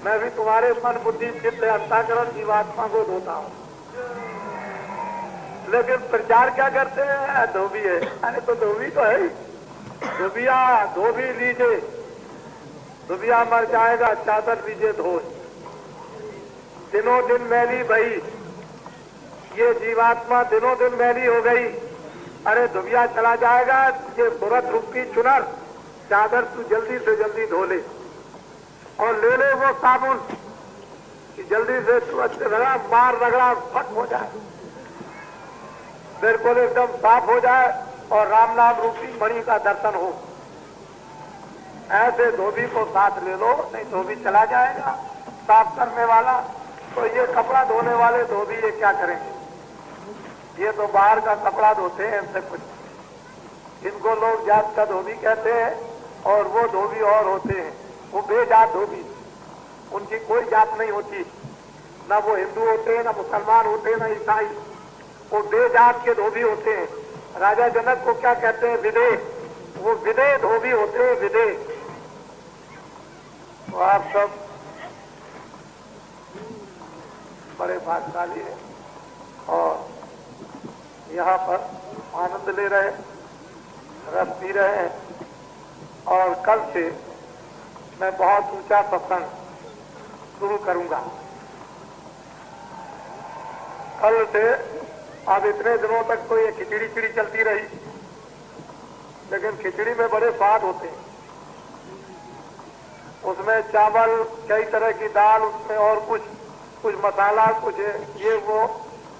मैं भी तुम्हारे मन बुद्धि चित्त अंतःकरण जीवात्मा को धोता हूँ। लेकिन प्रचार क्या करते हैं? धोबी है। अरे तो धोबी तो है ही। धोबिया धोबी लीजिए, धोबिया मर जाएगा, चादर लीजिए धो। दिनों दिन मैली भई, ये जीवात्मा दिनों दिन मैली हो गई। अरे धोबिया चला जाएगा, ये सूरत रूपी चुनर चादर तू जल्दी से जल्दी धो ले और ले ले वो साबुन कि जल्दी से तू अच्छे रगड़ा मार रगड़ा फट हो जाए, बिल्कुल एकदम साफ हो जाए और राम नाम रूपी मणि का दर्शन हो। ऐसे धोबी को साथ ले लो, नहीं धोबी चला जाएगा साफ करने वाला। तो ये कपड़ा धोने वाले धोबी ये क्या करेंगे? ये तो बाहर का कपड़ा धोते हैं, इनसे कुछ। इनको लोग जात का धोबी कहते हैं और वो धोबी और होते हैं, वो बेजात धोबी। उनकी कोई जात नहीं होती, ना वो हिंदू होते हैं, ना मुसलमान होते हैं, ना ईसाई। वो बेजात के धोबी होते हैं। राजा जनक को क्या कहते हैं? विदे। वो विदे धोबी होते हैं, विदे। तो आप सब बड़े भाग्यशाली हैं और यहाँ पर आनंद ले रहे, रस पी रहे हैं। और कल से मैं बहुत ऊंचा सत्संग शुरू करूंगा। कल से अब इतने दिनों तक तो ये खिचड़ी चिड़ी चलती रही, लेकिन खिचड़ी में बड़े स्वाद होते हैं। उसमें चावल, कई तरह की दाल, उसमें और कुछ मसाला, कुछ ये वो,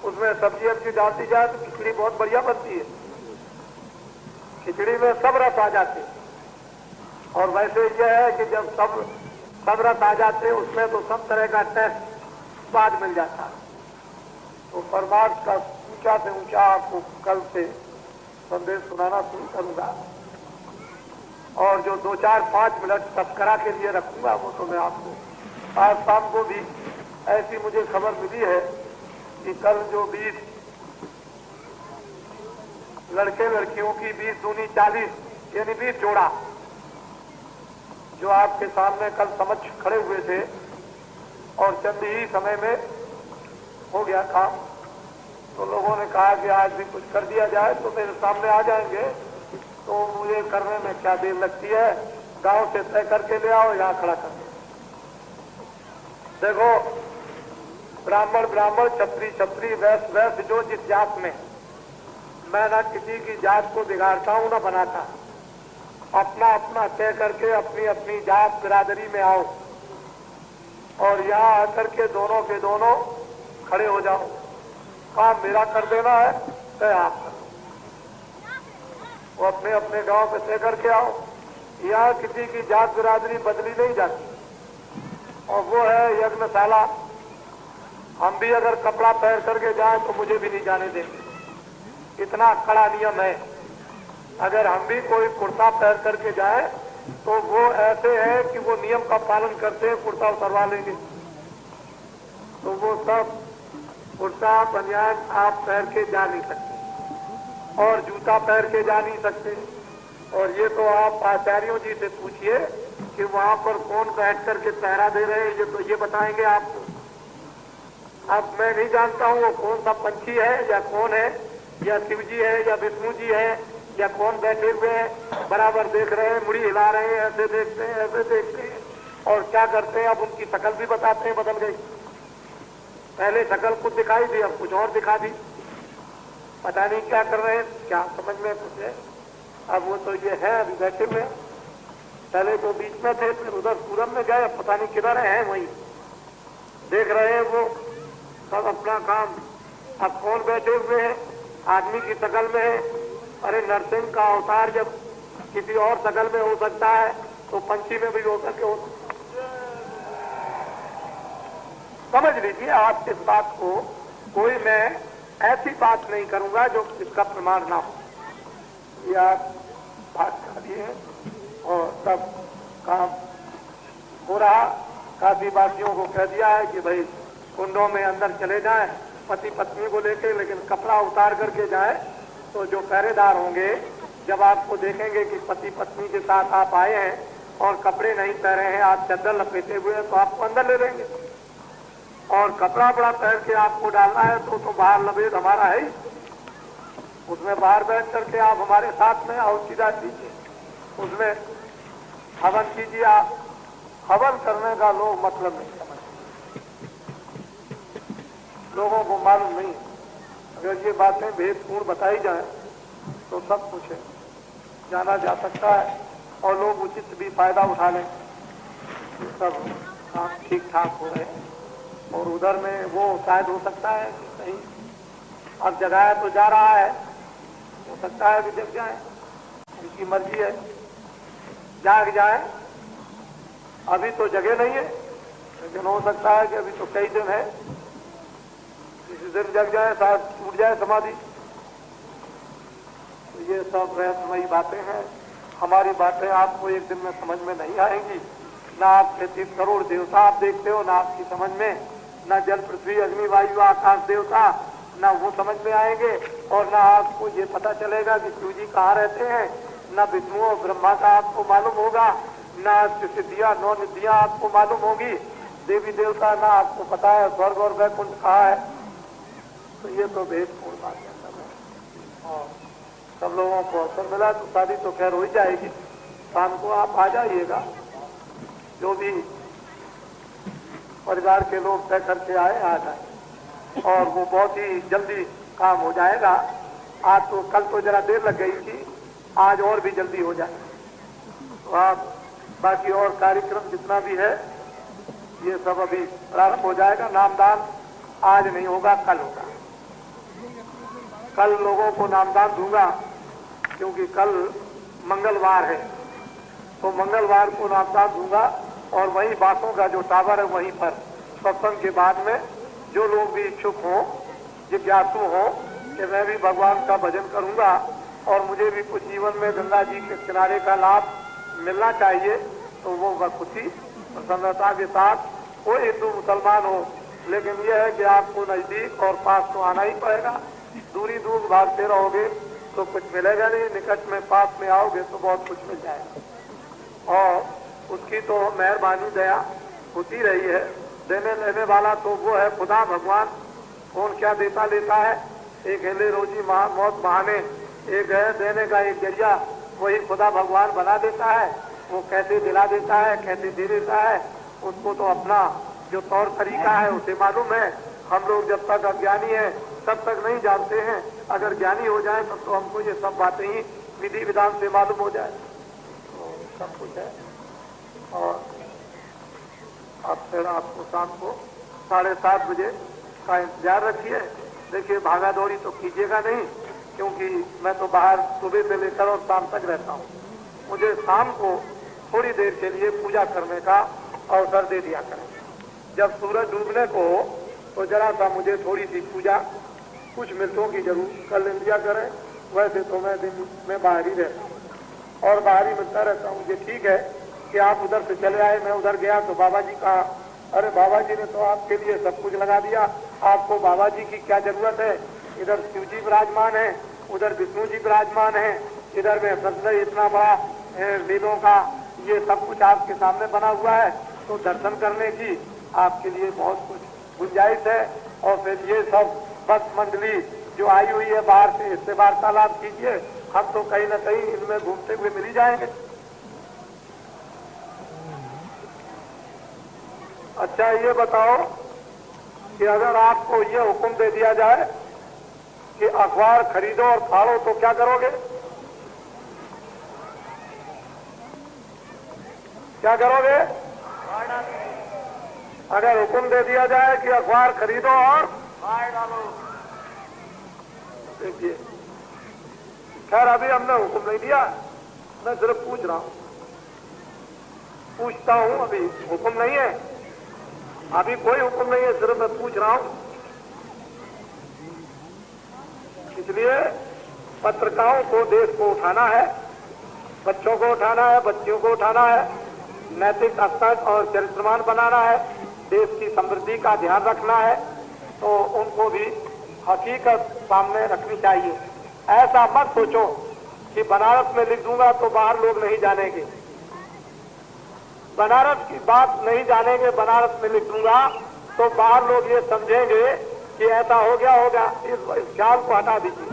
उसमें सब्जी वब्जी डालती जाए तो खिचड़ी बहुत बढ़िया बनती है। खिचड़ी में सब रस आ जाते हैं। और वैसे यह है कि जब सब रस आ जाते हैं उसमें तो सब तरह का टेस्ट स्वाद मिल जाता है। तो परमार्थ का ऊंचा से ऊंचा आपको कल से संदेश सुनाना शुरू करूंगा। और जो 2-4-5 मिनट तस्करा के लिए रखूंगा वो तो मैं आपको आज शाम को भी ऐसी मुझे खबर मिली है कि कल जो 20 लड़के लड़कियों की 20 दूनी 40 यानी 20 जोड़ा जो आपके सामने कल समक्ष खड़े हुए थे और चंद ही समय में हो गया काम। तो लोगों ने कहा कि आज भी कुछ कर दिया जाए, तो मेरे सामने आ जाएंगे। तो मुझे करने में क्या देर लगती है, गांव से तय करके ले आओ, यहाँ खड़ा कर देखो। ब्राह्मण ब्राह्मण, क्षत्रिय क्षत्रिय, वैश्य वैश्य, जो जिस जात में, मैं ना किसी की जात को बिगाड़ता हूँ ना बनाता। अपना अपना तय करके अपनी अपनी जात बिरादरी में आओ और यहाँ आकर के दोनों के दोनों खड़े हो जाओ। काम मेरा कर देना है, तय आप करो। वो अपने अपने गांव पे तय करके आओ। यहाँ किसी की जात बिरादरी बदली नहीं जाती। और वो है यज्ञशाला। हम भी अगर कपड़ा पहन करके जाए तो मुझे भी नहीं जाने देंगे, इतना कड़ा नियम है। अगर हम भी कोई कुर्ता पहन करके जाए तो वो ऐसे है कि वो नियम का पालन करते हैं, कुर्ता उतरवा लेंगे। तो वो सब कुर्ता बनियान आप पहन के जा नहीं सकते और जूता पहन के जा नहीं सकते। और ये तो आप आचार्यों जी से पूछिए कि वहां पर कौन बैठ करके पहरा दे रहे हैं, ये तो ये बताएंगे आपको। अब मैं नहीं जानता हूँ वो कौन सा पंछी है या कौन है, या शिव जी है या विष्णु जी है या कौन बैठे हुए हैं, बराबर देख रहे हैं, मुड़ी हिला रहे हैं, ऐसे देखते हैं, ऐसे देखते हैं और क्या करते हैं। अब उनकी शकल भी बताते हैं बदल गई। पहले शकल कुछ दिखाई दी, अब कुछ और दिखा दी। पता नहीं क्या कर रहे हैं, क्या समझ में कुछ है। अब वो तो ये है अभी बैठे हुए, पहले तो बीच में थे, फिर उधर पूरब में गए, पता नहीं किधर है, वहीं देख रहे हैं वो सब अपना काम। अब कौन बैठे हुए हैं, आदमी की शकल में है। अरे नरसिंह का अवतार जब किसी और शकल में हो सकता है तो पंछी में भी हो सके हो। समझ लीजिए आप इस बात को, कोई मैं ऐसी बात नहीं करूंगा जो इसका प्रमाण ना हो। ये आप बात कर दिए और सब काम हो रहा। काशी वासियों को कह दिया है कि भाई कुंडों में अंदर चले जाएं पति पत्नी को लेके, लेकिन कपड़ा उतार करके जाए तो जो पहरेदार होंगे जब आपको देखेंगे कि पति पत्नी के साथ आप आए हैं और कपड़े नहीं पहने हैं, आप चद्दर लपेटे हुए हैं तो आपको अंदर ले लेंगे। और कपड़ा बड़ा पहन के आपको डालना है तो बाहर लबेद हमारा है ही, उसमें बाहर बैठ करके आप हमारे साथ में और सीधा कीजिए, उसमें हवन कीजिए। आप हवन करने का लोग मतलब नहीं समझते, लोगों को मालूम नहीं। अगर ये बातें भेदपूर्ण बताई जाए तो सब कुछ है, जाना जा सकता है और लोग उचित भी फायदा उठा लें, सब काम ठीक ठाक हो रहे। और उधर में वो शायद हो सकता है कि कहीं अब जगाया तो जा रहा है, हो सकता है कि जग जाए, उनकी मर्जी है, जाग जाए। अभी तो जगह नहीं है, लेकिन हो सकता है कि अभी तो कई दिन है, किसी दिन जग जाए, शायद टूट जाए समाधि। तो ये सब रहस्यमयी बातें हैं। हमारी बातें आपको एक दिन में समझ में नहीं आएंगी। ना आप 33 करोड़ देवता आप देखते हो, ना आपकी समझ में, ना जल पृथ्वी अग्नि वायु आकाश देवता, ना वो समझ में आएंगे। और ना आपको ये पता चलेगा कि शिव जी कहाँ रहते हैं, ना विष्णु और ब्रह्मा का आपको मालूम होगा, ना सिद्धियां 9 निधियां आपको मालूम होगी, देवी देवता ना आपको पता है स्वर्ग और वैकुंठ कहाँ है। तो ये तो भेदपूर्ण बात है सब है। और सब लोगों को अवसर मिला तो शादी तो खैर हो ही जाएगी, शाम को आप आ जाइएगा, जो भी परिवार के लोग तय करके आए आ जाए, और वो बहुत ही जल्दी काम हो जाएगा। आज तो कल तो जरा देर लग गई थी, आज और भी जल्दी हो जाए। तो आप बाकी और कार्यक्रम जितना भी है ये सब अभी प्रारंभ हो जाएगा। नामदान आज नहीं होगा, कल होगा। कल लोगों को नामदान दूंगा, क्योंकि कल मंगलवार है, तो मंगलवार को नामदान दूंगा। और वहीं बातों का जो टावर है वहीं पर सत्संग के बाद में जो लोग भी इच्छुक हों, जिज्ञासु हों कि मैं भी भगवान का भजन करूंगा और मुझे भी कुछ जीवन में गंगा जी के किनारे का लाभ मिलना चाहिए, तो वो खुशी प्रसन्नता के साथ, वो हिंदू मुसलमान हो, लेकिन यह है कि आपको नजदीक और पास तो आना ही पड़ेगा। दूरी दूर भागते रहोगे तो कुछ मिलेगा नहीं, निकट में पास में आओगे तो बहुत कुछ मिल जाएगा। और उसकी तो मेहरबानी दया होती रही है। देने लेने वाला तो वो है खुदा भगवान। कौन क्या देता लेता है, एक हिले रोजी मौत बहाने, एक है देने का एक जरिया, वही खुदा भगवान बना देता है। वो कैसे दिला देता है, कैसे दे देता है, उसको तो अपना जो तौर तरीका है उसे मालूम है। हम लोग जब तक अज्ञानी है तब तक नहीं जानते हैं, अगर ज्ञानी हो जाए तब तो हमको ये सब बातें ही विधि विधान से मालूम हो जाए, तो सब कुछ है। और अब फिर आपको शाम को 7:30 बजे का इंतजार रखिए। देखिए भागा दौड़ी तो कीजिएगा नहीं, क्योंकि मैं तो बाहर सुबह से लेकर और शाम तक रहता हूँ। मुझे शाम को थोड़ी देर के लिए पूजा करने का अवसर दे दिया करें। जब सूरज डूबने को हो तो जरा सा मुझे थोड़ी सी पूजा कुछ मिनटों की जरूर कर लिया करें। वैसे तो मैं दिन में बाहर ही रहता हूँ और बाहर ही मिलता रहता हूँ। ये ठीक है कि आप उधर से चले आए, मैं उधर गया तो बाबा जी कहा, अरे बाबा जी ने तो आपके लिए सब कुछ लगा दिया, आपको बाबा जी की क्या जरूरत है। इधर शिव जी विराजमान है, उधर विष्णु जी विराजमान है, इधर में सत्संग इतना बड़ा वेदों का ये सब कुछ आपके सामने बना हुआ है, तो दर्शन करने की आपके लिए बहुत कुछ गुंजाइश है। और फिर ये सब भक्त मंडली जो आई हुई है बाहर से, इससे वार्तालाप कीजिए। हम तो कहीं न कहीं इनमें घूमते हुए मिल ही जाएंगे। अच्छा ये बताओ कि अगर आपको ये हुक्म दे दिया जाए कि अखबार खरीदो और फाड़ो तो क्या करोगे? क्या करोगे? अगर हुक्म दे दिया जाए कि अखबार खरीदो और फाड़ डालो, देखिए खैर अभी हमने हुक्म नहीं दिया, मैं सिर्फ पूछ रहा हूं, पूछता हूं, अभी हुक्म नहीं है, अभी कोई हुक्म नहीं है, सिर्फ मैं पूछ रहा हूं। इसलिए पत्रिकाओं को देश को उठाना है, बच्चों को उठाना है, बच्चियों को उठाना है, नैतिक स्तर और चरित्रवान बनाना है, देश की समृद्धि का ध्यान रखना है, तो उनको भी हकीकत सामने रखनी चाहिए। ऐसा मत सोचो कि बनारस में लिख दूंगा तो बाहर लोग नहीं जानेंगे। बनारस की बात नहीं जानेंगे, बनारस में लिख दूंगा तो बाहर लोग ये समझेंगे कि ऐसा हो गया होगा। इस ख्याल को हटा दीजिए।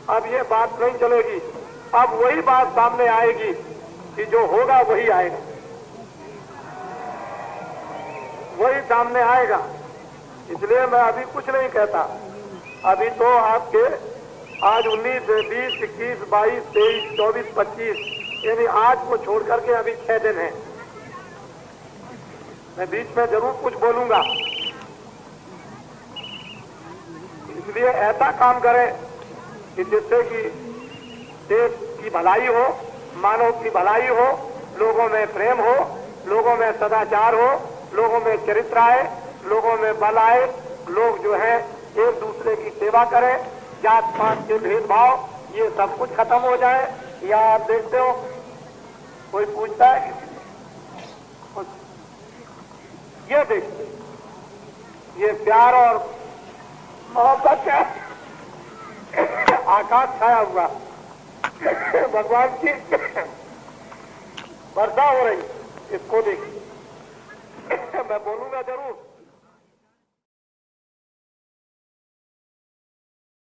अब ये बात नहीं चलेगी। अब वही बात सामने आएगी कि जो होगा वही आएगा, वही सामने आएगा। इसलिए मैं अभी कुछ नहीं कहता। अभी तो आपके आज 19, 20, 21, 22, 23, 24, 25 यानी आज को छोड़ करके अभी 6 दिन है। मैं बीच में जरूर कुछ बोलूंगा। इसलिए ऐसा काम करें कि जिससे कि देश की भलाई हो, मानव की भलाई हो, लोगों में प्रेम हो, लोगों में सदाचार हो, लोगों में चरित्र आए, लोगों में बल आए, लोग जो है एक दूसरे की सेवा करें, जात पात के भेदभाव ये सब कुछ खत्म हो जाए। या आप देखते हो कोई पूछता है किसी से, ये देखते ये प्यार और मोहब्बत है, आकाश छाया हुआ, भगवान की वर्षा हो रही, इसको देखिए। मैं बोलूंगा जरूर।